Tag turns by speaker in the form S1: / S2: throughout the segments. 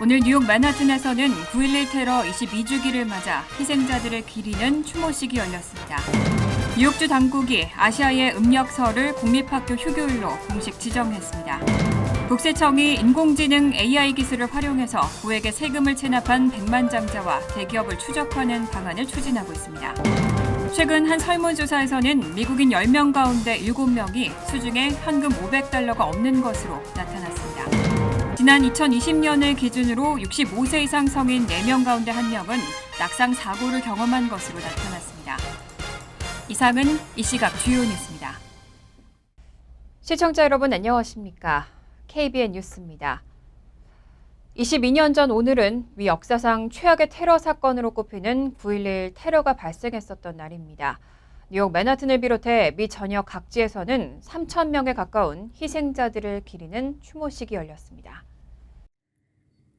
S1: 오늘 뉴욕 맨하튼에서는 9.11 테러 22주기를 맞아 희생자들을 기리는 추모식이 열렸습니다. 뉴욕주 당국이 아시아의 음력설을 공립학교 휴교일로 공식 지정했습니다. 국세청이 인공지능 AI 기술을 활용해서 고액의 세금을 체납한 백만장자와 대기업을 추적하는 방안을 추진하고 있습니다. 최근 한 설문조사에서는 미국인 10명 가운데 7명이 수중에 현금 $500가 없는 것으로 나타났습니다. 지난 2020년을 기준으로 65세 이상 성인 4명 가운데 1명은 낙상 사고를 경험한 것으로 나타났습니다. 이상은 이 시각 주요 뉴스입니다. 시청자 여러분 안녕하십니까? KBN 뉴스입니다. 22년 전 오늘은 미 역사상 최악의 테러 사건으로 꼽히는 9.11 테러가 발생했었던 날입니다. 뉴욕 맨하튼을 비롯해 미 전역 각지에서는 3,000명에 가까운 희생자들을 기리는 추모식이 열렸습니다.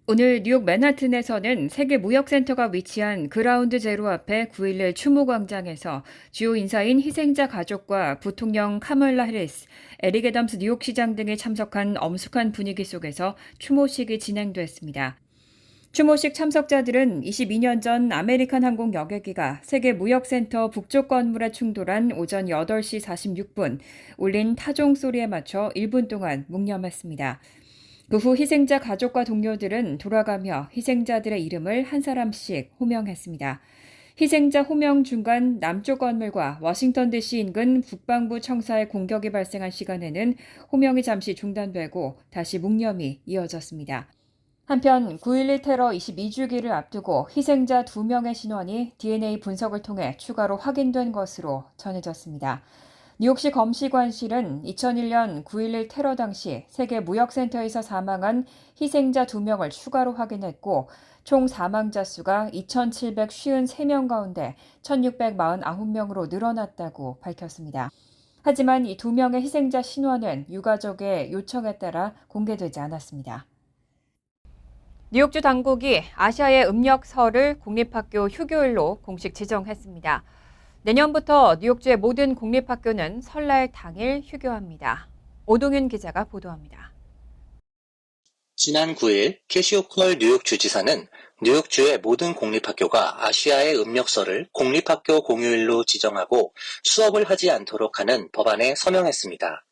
S1: 오늘 뉴욕 맨하튼에서는 세계무역센터가 위치한 그라운드 제로 앞에 9.11 추모광장에서 주요 인사인 희생자 가족과 부통령 카멀라 해리스, 에릭 애덤스 뉴욕시장 등이 참석한 엄숙한 분위기 속에서 추모식이 진행됐습니다. 추모식 참석자들은 22년 전 아메리칸 항공 여객기가 세계무역센터 북쪽 건물에 충돌한 오전 8시 46분 울린 타종 소리에 맞춰 1분 동안 묵념했습니다. 그 후 희생자 가족과 동료들은 돌아가며 희생자들의 이름을 한 사람씩 호명했습니다. 희생자 호명 중간 남쪽 건물과 워싱턴 DC 인근 국방부 청사의 공격이 발생한 시간에는 호명이 잠시 중단되고 다시 묵념이 이어졌습니다. 한편 9.11 테러 22주기를 앞두고 희생자 2명의 신원이 DNA 분석을 통해 추가로 확인된 것으로 전해졌습니다. 뉴욕시 검시관실은 2001년 9.11 테러 당시 세계무역센터에서 사망한 희생자 2명을 추가로 확인했고 총 사망자 수가 2,753명 가운데 1,649명으로 늘어났다고 밝혔습니다. 하지만 이 2명의 희생자 신원은 유가족의 요청에 따라 공개되지 않았습니다. 뉴욕주 당국이 아시아의 음력설을 공립학교 휴교일로 공식 지정했습니다. 내년부터 뉴욕주의 모든 공립학교는 설날 당일 휴교합니다. 오동윤 기자가 보도합니다.
S2: 지난 9일 캐시 호컬 뉴욕주지사는 뉴욕주의 모든 공립학교가 아시아의 음력설을 공립학교 공휴일로 지정하고 수업을 하지 않도록 하는 법안에 서명했습니다.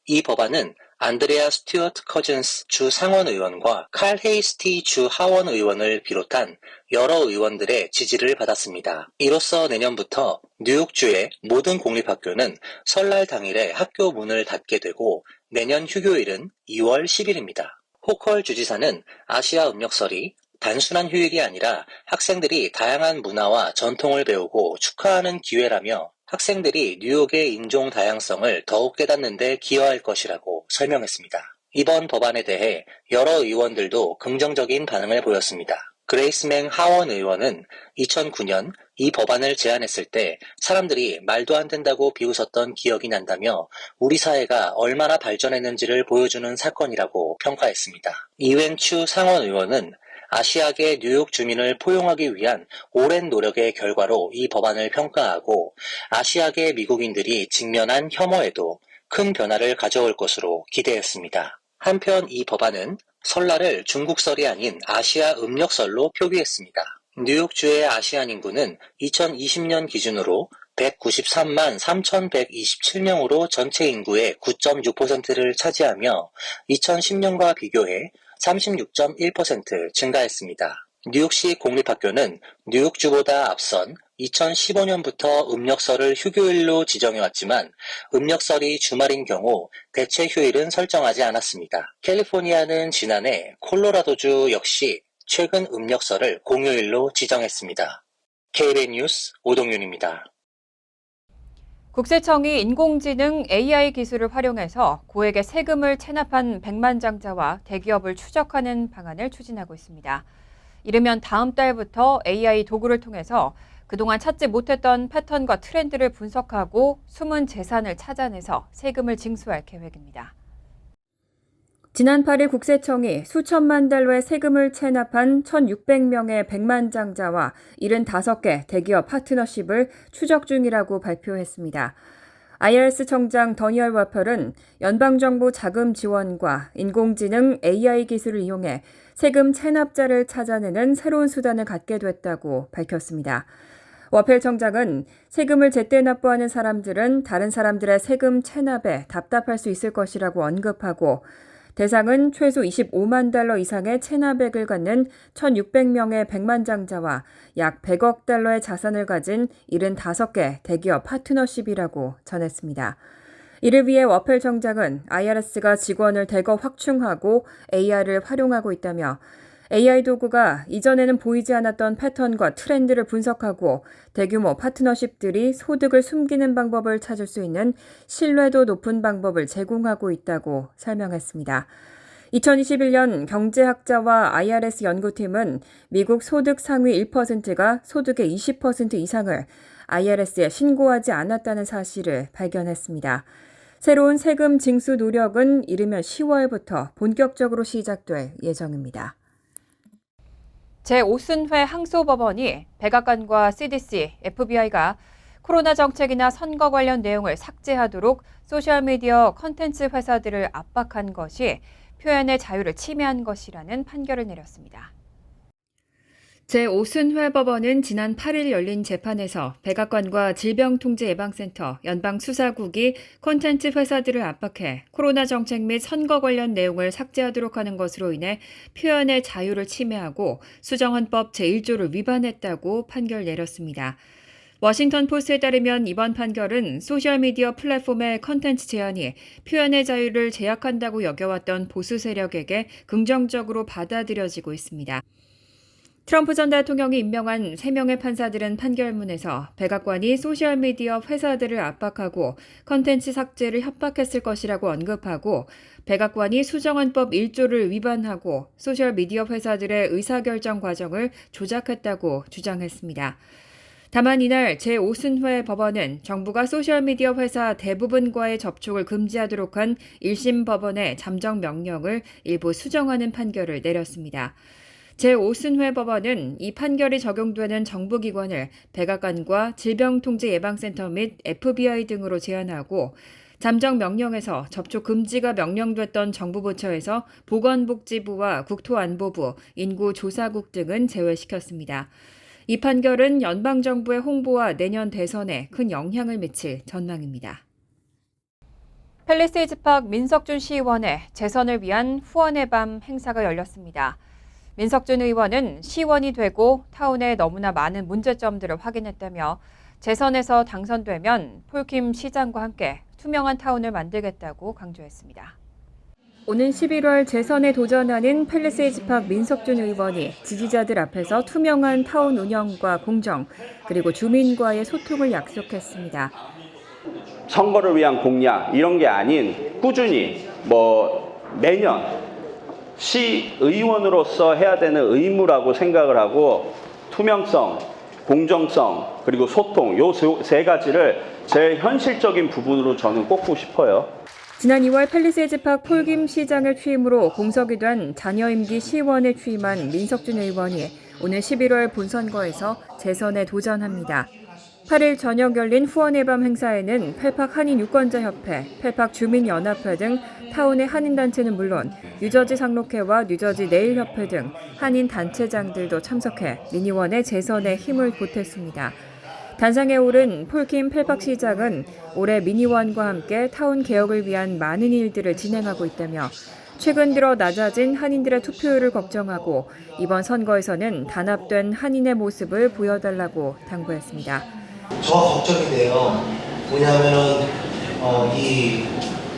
S2: 이 법안은 안드레아 스튜어트 커즌스 주 상원의원과 칼 헤이스티 주 하원의원을 비롯한 여러 의원들의 지지를 받았습니다. 이로써 내년부터 뉴욕주의 모든 공립학교는 설날 당일에 학교 문을 닫게 되고 내년 휴교일은 2월 10일입니다. 호컬 주지사는 아시아 음력설이 단순한 휴일이 아니라 학생들이 다양한 문화와 전통을 배우고 축하하는 기회라며 학생들이 뉴욕의 인종 다양성을 더욱 깨닫는 데 기여할 것이라고 설명했습니다. 이번 법안에 대해 여러 의원들도 긍정적인 반응을 보였습니다. 그레이스맹 하원 의원은 2009년 이 법안을 제안했을 때 사람들이 말도 안 된다고 비웃었던 기억이 난다며 우리 사회가 얼마나 발전했는지를 보여주는 사건이라고 평가했습니다. 이웬추 상원 의원은 아시아계 뉴욕 주민을 포용하기 위한 오랜 노력의 결과로 이 법안을 평가하고 아시아계 미국인들이 직면한 혐오에도 큰 변화를 가져올 것으로 기대했습니다. 한편 이 법안은 설날을 중국설이 아닌 아시아 음력설로 표기했습니다. 뉴욕주의 아시안 인구는 2020년 기준으로 193만 3,127명으로 전체 인구의 9.6%를 차지하며 2010년과 비교해 36.1% 증가했습니다. 뉴욕시 공립학교는 뉴욕주보다 앞선 2015년부터 음력설을 휴교일로 지정해왔지만 음력설이 주말인 경우 대체 휴일은 설정하지 않았습니다. 캘리포니아는 지난해 콜로라도주 역시 최근 음력설을 공휴일로 지정했습니다. KBN 뉴스 오동윤입니다.
S1: 국세청이 인공지능 AI 기술을 활용해서 고액의 세금을 체납한 백만장자와 대기업을 추적하는 방안을 추진하고 있습니다. 이르면 다음 달부터 AI 도구를 통해서 그동안 찾지 못했던 패턴과 트렌드를 분석하고 숨은 재산을 찾아내서 세금을 징수할 계획입니다. 지난 8일 국세청이 수천만 달러의 세금을 체납한 1,600명의 백만장자와 75개 대기업 파트너십을 추적 중이라고 발표했습니다. IRS 청장 더니얼 와펄은 연방정부 자금 지원과 인공지능 AI 기술을 이용해 세금 체납자를 찾아내는 새로운 수단을 갖게 됐다고 밝혔습니다. 워펠 청장은 세금을 제때 납부하는 사람들은 다른 사람들의 세금 체납에 답답할 수 있을 것이라고 언급하고 대상은 최소 25만 달러 이상의 체납액을 갖는 1,600명의 백만장자와 약 100억 달러의 자산을 가진 75개 대기업 파트너십이라고 전했습니다. 이를 위해 워펠 청장은 IRS가 직원을 대거 확충하고 AI를 활용하고 있다며 AI 도구가 이전에는 보이지 않았던 패턴과 트렌드를 분석하고 대규모 파트너십들이 소득을 숨기는 방법을 찾을 수 있는 신뢰도 높은 방법을 제공하고 있다고 설명했습니다. 2021년 경제학자와 IRS 연구팀은 미국 소득 상위 1%가 소득의 20% 이상을 IRS에 신고하지 않았다는 사실을 발견했습니다. 새로운 세금 징수 노력은 이르면 10월부터 본격적으로 시작될 예정입니다. 제5순회 항소법원이 백악관과 CDC, FBI가 코로나 정책이나 선거 관련 내용을 삭제하도록 소셜미디어 콘텐츠 회사들을 압박한 것이 표현의 자유를 침해한 것이라는 판결을 내렸습니다. 제5순회 법원은 지난 8일 열린 재판에서 백악관과 질병통제예방센터, 연방수사국이 콘텐츠 회사들을 압박해 코로나 정책 및 선거 관련 내용을 삭제하도록 하는 것으로 인해 표현의 자유를 침해하고 수정헌법 제1조를 위반했다고 판결 내렸습니다. 워싱턴 포스트에 따르면 이번 판결은 소셜미디어 플랫폼의 콘텐츠 제한이 표현의 자유를 제약한다고 여겨왔던 보수 세력에게 긍정적으로 받아들여지고 있습니다. 트럼프 전 대통령이 임명한 3명의 판사들은 판결문에서 백악관이 소셜미디어 회사들을 압박하고 컨텐츠 삭제를 협박했을 것이라고 언급하고 백악관이 수정헌법 1조를 위반하고 소셜미디어 회사들의 의사결정 과정을 조작했다고 주장했습니다. 다만 이날 제5순회 법원은 정부가 소셜미디어 회사 대부분과의 접촉을 금지하도록 한 1심 법원의 잠정 명령을 일부 수정하는 판결을 내렸습니다. 제5순회 법원은 이 판결이 적용되는 정부기관을 백악관과 질병통제예방센터 및 FBI 등으로 제한하고 잠정 명령에서 접촉 금지가 명령됐던 정부 부처에서 보건복지부와 국토안보부, 인구조사국 등은 제외시켰습니다. 이 판결은 연방정부의 홍보와 내년 대선에 큰 영향을 미칠 전망입니다. 팰리세이드파크 민석준 시의원의 재선을 위한 후원의 밤 행사가 열렸습니다. 민석준 의원은 시의원이 되고 타운에 너무나 많은 문제점들을 확인했다며 재선에서 당선되면 폴킴 시장과 함께 투명한 타운을 만들겠다고 강조했습니다. 오는 11월 재선에 도전하는 팰리세이드파크 민석준 의원이 지지자들 앞에서 투명한 타운 운영과 공정, 그리고 주민과의 소통을 약속했습니다.
S3: 선거를 위한 공약 이런 게 아닌 꾸준히 매년 시의원으로서 해야 되는 의무라고 생각을 하고 투명성, 공정성, 그리고 소통 요 세 가지를 제일 현실적인 부분으로 저는 꼽고 싶어요.
S1: 지난 2월 팰리세이드파크 폴킴 시장을 취임으로 공석이 된 잔여 임기 시의원에 취임한 민석준 의원이 오늘 11월 본선거에서 재선에 도전합니다. 8일 저녁 열린 후원의 밤 행사에는 펠팍 한인유권자협회, 펠팍 주민연합회 등 타운의 한인단체는 물론 뉴저지 상록회와 뉴저지 네일협회 등 한인단체장들도 참석해 민의원의 재선에 힘을 보탰습니다. 단상에 오른 폴킴 펠팍 시장은 올해 민의원과 함께 타운 개혁을 위한 많은 일들을 진행하고 있다며 최근 들어 낮아진 한인들의 투표율을 걱정하고 이번 선거에서는 단합된 한인의 모습을 보여달라고 당부했습니다.
S4: 저가 걱정이 돼요. 뭐냐면은 이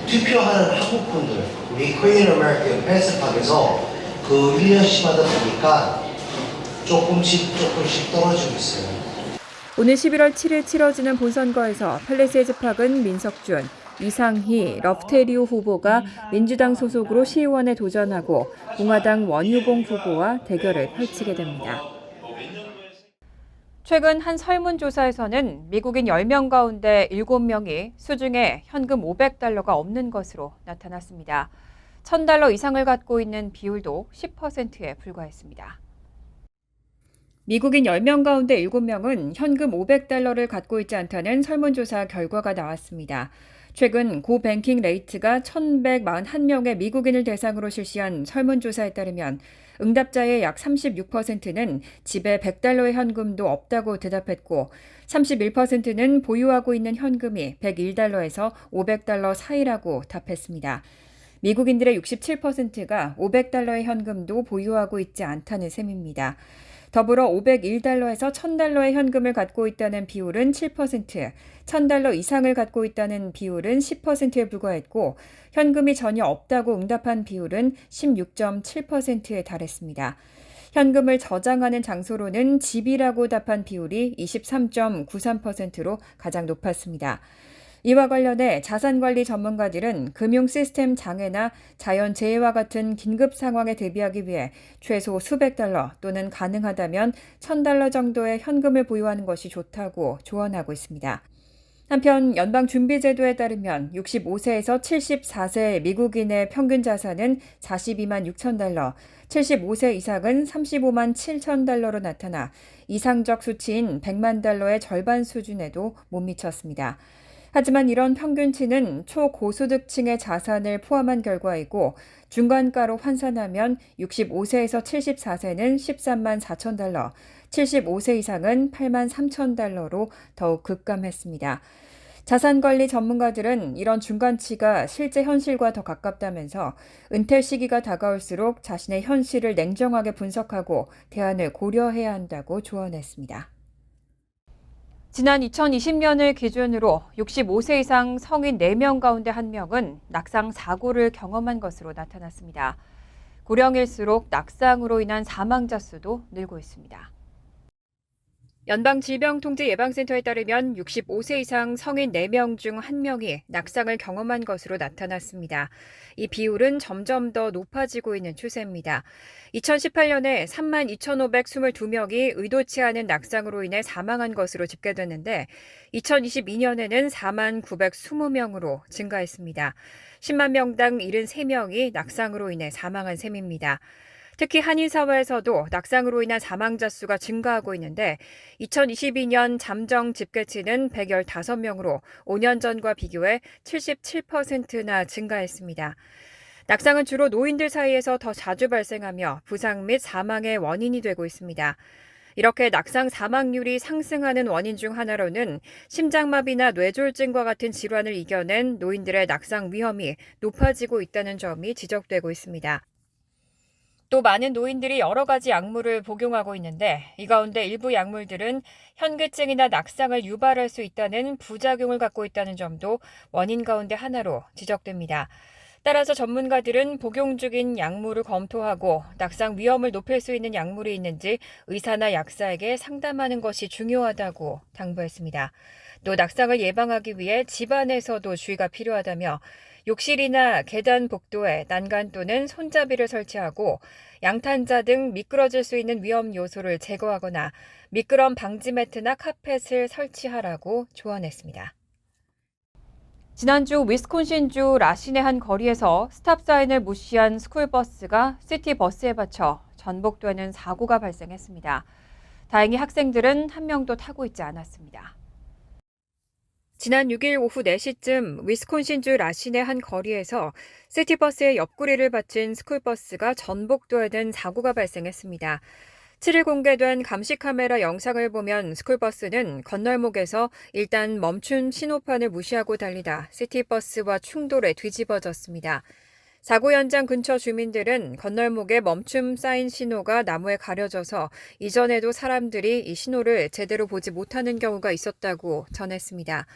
S4: 투표하는 한국분들 우리 코리안 아메리칸 펜스팍에서 그 1년씩마다 보니까 조금씩 떨어지고 있어요.
S1: 오늘 11월 7일 치러지는 본선거에서 팰리세이드파크는 민석준, 이상희, 러프테리오 후보가 민주당 소속으로 시의원에 도전하고 공화당 원유봉 후보와 대결을 펼치게 됩니다. 최근 한 설문조사에서는 미국인 10명 가운데 7명이 수중에 현금 $500가 없는 것으로 나타났습니다. $1,000 이상을 갖고 있는 비율도 10%에 불과했습니다. 미국인 10명 가운데 7명은 현금 $500를 갖고 있지 않다는 설문조사 결과가 나왔습니다. 최근 고 뱅킹 레이트가 1,141명의 미국인을 대상으로 실시한 설문조사에 따르면 응답자의 약 36%는 집에 $100의 현금도 없다고 대답했고 31%는 보유하고 있는 현금이 $101에서 $500 사이라고 답했습니다. 미국인들의 67%가 $500의 현금도 보유하고 있지 않다는 셈입니다. 더불어 $501에서 $1000의 현금을 갖고 있다는 비율은 7%, $1000 이상을 갖고 있다는 비율은 10%에 불과했고 현금이 전혀 없다고 응답한 비율은 16.7%에 달했습니다. 현금을 저장하는 장소로는 집이라고 답한 비율이 23.93%로 가장 높았습니다. 이와 관련해 자산관리 전문가들은 금융 시스템 장애나 자연재해와 같은 긴급 상황에 대비하기 위해 최소 수백 달러 또는 가능하다면 $1000 정도의 현금을 보유하는 것이 좋다고 조언하고 있습니다. 한편 연방준비제도에 따르면 65세에서 74세 미국인의 평균 자산은 $42만 6천, 75세 이상은 $35만 7천 나타나 이상적 수치인 $100만 달러의 절반 수준에도 못 미쳤습니다. 하지만 이런 평균치는 초고소득층의 자산을 포함한 결과이고 중간가로 환산하면 65세에서 74세는 $13만 4천, 75세 이상은 $8만 3천 달러로 더욱 급감했습니다. 자산관리 전문가들은 이런 중간치가 실제 현실과 더 가깝다면서 은퇴 시기가 다가올수록 자신의 현실을 냉정하게 분석하고 대안을 고려해야 한다고 조언했습니다. 지난 2020년을 기준으로 65세 이상 성인 4명 가운데 1명은 낙상 사고를 경험한 것으로 나타났습니다. 고령일수록 낙상으로 인한 사망자 수도 늘고 있습니다. 연방질병통제예방센터에 따르면 65세 이상 성인 4명 중 1명이 낙상을 경험한 것으로 나타났습니다. 이 비율은 점점 더 높아지고 있는 추세입니다. 2018년에 32,522명이 의도치 않은 낙상으로 인해 사망한 것으로 집계됐는데 2022년에는 49,920명으로 증가했습니다. 10만 명당 73명이 낙상으로 인해 사망한 셈입니다. 특히 한인 사회에서도 낙상으로 인한 사망자 수가 증가하고 있는데 2022년 잠정 집계치는 115명으로 5년 전과 비교해 77%나 증가했습니다. 낙상은 주로 노인들 사이에서 더 자주 발생하며 부상 및 사망의 원인이 되고 있습니다. 이렇게 낙상 사망률이 상승하는 원인 중 하나로는 심장마비나 뇌졸중과 같은 질환을 이겨낸 노인들의 낙상 위험이 높아지고 있다는 점이 지적되고 있습니다. 또 많은 노인들이 여러 가지 약물을 복용하고 있는데 이 가운데 일부 약물들은 현기증이나 낙상을 유발할 수 있다는 부작용을 갖고 있다는 점도 원인 가운데 하나로 지적됩니다. 따라서 전문가들은 복용 중인 약물을 검토하고 낙상 위험을 높일 수 있는 약물이 있는지 의사나 약사에게 상담하는 것이 중요하다고 당부했습니다. 또 낙상을 예방하기 위해 집안에서도 주의가 필요하다며 욕실이나 계단 복도에 난간 또는 손잡이를 설치하고 양탄자 등 미끄러질 수 있는 위험 요소를 제거하거나 미끄럼 방지 매트나 카펫을 설치하라고 조언했습니다. 지난주 위스콘신주 라신의 한 거리에서 스탑사인을 무시한 스쿨버스가 시티버스에 받쳐 전복되는 사고가 발생했습니다. 다행히 학생들은 한 명도 타고 있지 않았습니다. 지난 6일 오후 4시쯤 위스콘신주 라신의 한 거리에서 시티버스의 옆구리를 받친 스쿨버스가 전복되는 사고가 발생했습니다. 7일 공개된 감시 카메라 영상을 보면 스쿨버스는 건널목에서 일단 멈춘 신호판을 무시하고 달리다 시티버스와 충돌해 뒤집어졌습니다. 사고 현장 근처 주민들은 건널목에 멈춤 사인 신호가 나무에 가려져서 이전에도 사람들이 이 신호를 제대로 보지 못하는 경우가 있었다고 전했습니다.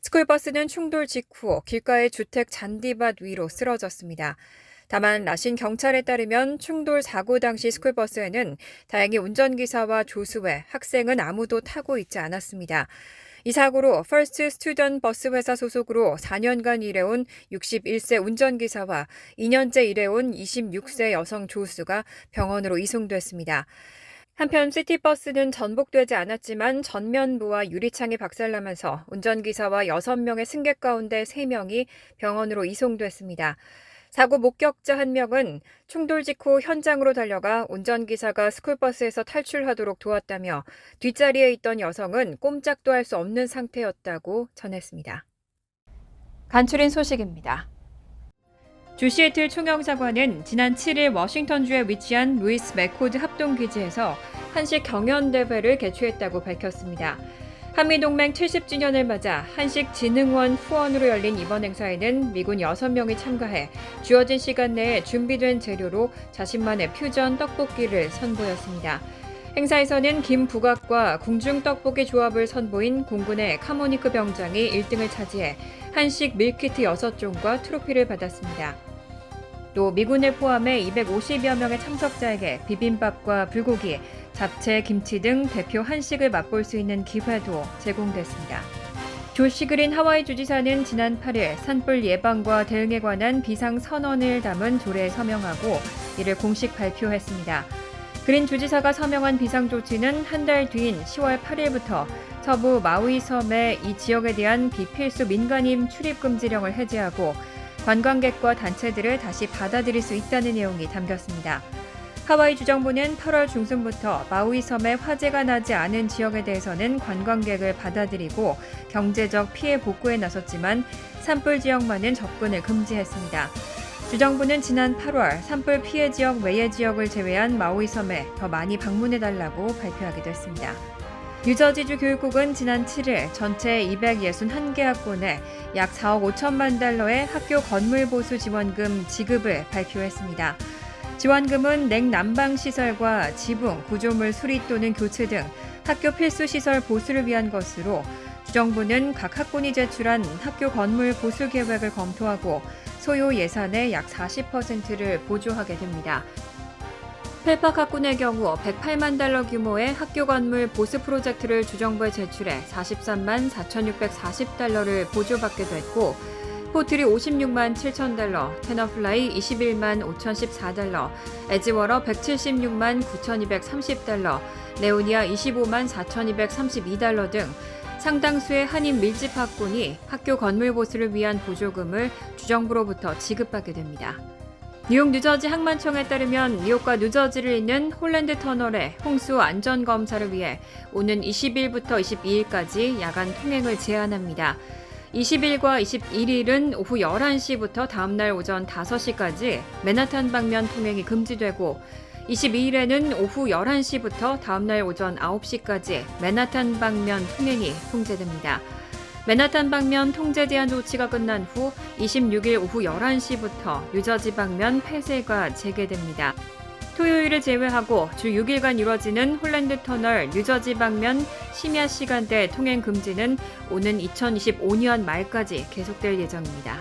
S1: 스쿨버스는 충돌 직후 길가의 주택 잔디밭 위로 쓰러졌습니다. 다만 라신 경찰에 따르면 충돌 사고 당시 스쿨버스에는 다행히 운전기사와 조수회, 학생은 아무도 타고 있지 않았습니다. 이 사고로 퍼스트 스튜던트 버스 회사 소속으로 4년간 일해온 61세 운전기사와 2년째 일해온 26세 여성 조수가 병원으로 이송됐습니다. 한편 시티버스는 전복되지 않았지만 전면부와 유리창이 박살나면서 운전기사와 6명의 승객 가운데 3명이 병원으로 이송됐습니다. 사고 목격자 1명은 충돌 직후 현장으로 달려가 운전기사가 스쿨버스에서 탈출하도록 도왔다며 뒷자리에 있던 여성은 꼼짝도 할 수 없는 상태였다고 전했습니다. 간추린 소식입니다. 주 시애틀 총영사관은 지난 7일 워싱턴주에 위치한 루이스 맥코드 합동기지에서 한식 경연대회를 개최했다고 밝혔습니다. 한미동맹 70주년을 맞아 한식진흥원 후원으로 열린 이번 행사에는 미군 6명이 참가해 주어진 시간 내에 준비된 재료로 자신만의 퓨전 떡볶이를 선보였습니다. 행사에서는 김부각과 궁중떡볶이 조합을 선보인 공군의 카모니크 병장이 1등을 차지해 한식 밀키트 6종과 트로피를 받았습니다. 또 미군을 포함해 250여 명의 참석자에게 비빔밥과 불고기, 잡채, 김치 등 대표 한식을 맛볼 수 있는 기회도 제공됐습니다. 조시 그린 하와이 주지사는 지난 8일 산불 예방과 대응에 관한 비상선언을 담은 조례에 서명하고 이를 공식 발표했습니다. 그린 주지사가 서명한 비상조치는 한 달 뒤인 10월 8일부터 서부 마우이 섬의 이 지역에 대한 비필수 민간인 출입 금지령을 해제하고 관광객과 단체들을 다시 받아들일 수 있다는 내용이 담겼습니다. 하와이 주정부는 8월 중순부터 마우이 섬에 화재가 나지 않은 지역에 대해서는 관광객을 받아들이고 경제적 피해 복구에 나섰지만 산불 지역만은 접근을 금지했습니다. 주정부는 지난 8월 산불 피해 지역 외의 지역을 제외한 마우이 섬에 더 많이 방문해달라고 발표하기도 했습니다. 뉴저지주 교육국은 지난 7일 전체 261개 학군에 약 4억 5천만 달러의 학교 건물 보수 지원금 지급을 발표했습니다. 지원금은 냉난방 시설과 지붕, 구조물 수리 또는 교체 등 학교 필수 시설 보수를 위한 것으로 주정부는 각 학군이 제출한 학교 건물 보수 계획을 검토하고 소요 예산의 약 40%를 보조하게 됩니다. 펠팍 학군의 경우 108만 달러 규모의 학교 건물 보수 프로젝트를 주정부에 제출해 43만 4,640달러를 보조받게 됐고 포트리 56만 7천 달러, 테너플라이 21만 5,014달러, 에지워러 176만 9,230달러, 네오니아 25만 4,232달러 등 상당수의 한인 밀집 학군이 학교 건물 보수를 위한 보조금을 주정부로부터 지급받게 됩니다. 뉴욕 뉴저지 항만청에 따르면 뉴욕과 뉴저지를 잇는 홀랜드 터널의 홍수 안전 검사를 위해 오는 20일부터 22일까지 야간 통행을 제한합니다. 20일과 21일은 오후 11시부터 다음날 오전 5시까지 맨하탄 방면 통행이 금지되고 22일에는 오후 11시부터 다음날 오전 9시까지 맨하탄 방면 통행이 통제됩니다. 맨하탄 방면 통제 제한 조치가 끝난 후 26일 오후 11시부터 뉴저지 방면 폐쇄가 재개됩니다. 토요일을 제외하고 주 6일간 이뤄지는 홀랜드 터널 뉴저지 방면 심야 시간대 통행 금지는 오는 2025년 말까지 계속될 예정입니다.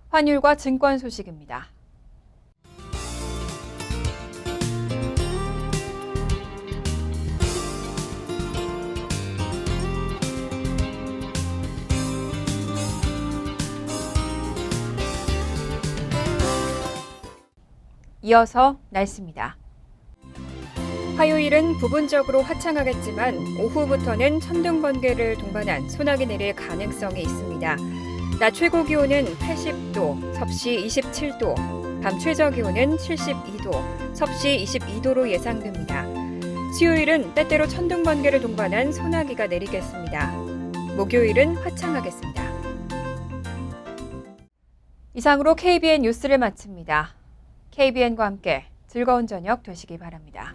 S1: 환율과 증권 소식입니다. 이어서 날씨입니다. 화요일은 부분적으로 화창하겠지만 오후부터는 천둥 번개를 동반한 소나기 내릴 가능성이 있습니다. 낮 최고 기온은 80도, 섭씨 27도, 밤 최저 기온은 72도, 섭씨 22도로 예상됩니다. 수요일은 때때로 천둥 번개를 동반한 소나기가 내리겠습니다. 목요일은 화창하겠습니다. 이상으로 KBN 뉴스를 마칩니다. KBN과 함께 즐거운 저녁 되시기 바랍니다.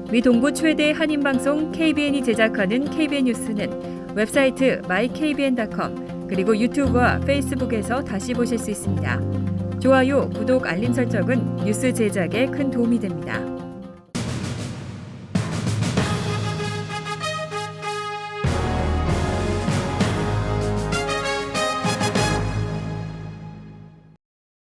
S1: 미 동부 최대 한인방송 KBN이 제작하는 KBN 뉴스는 웹사이트 mykbn.com 그리고 유튜브와 페이스북에서 다시 보실 수 있습니다. 좋아요, 구독, 알림 설정은 뉴스 제작에 큰 도움이 됩니다.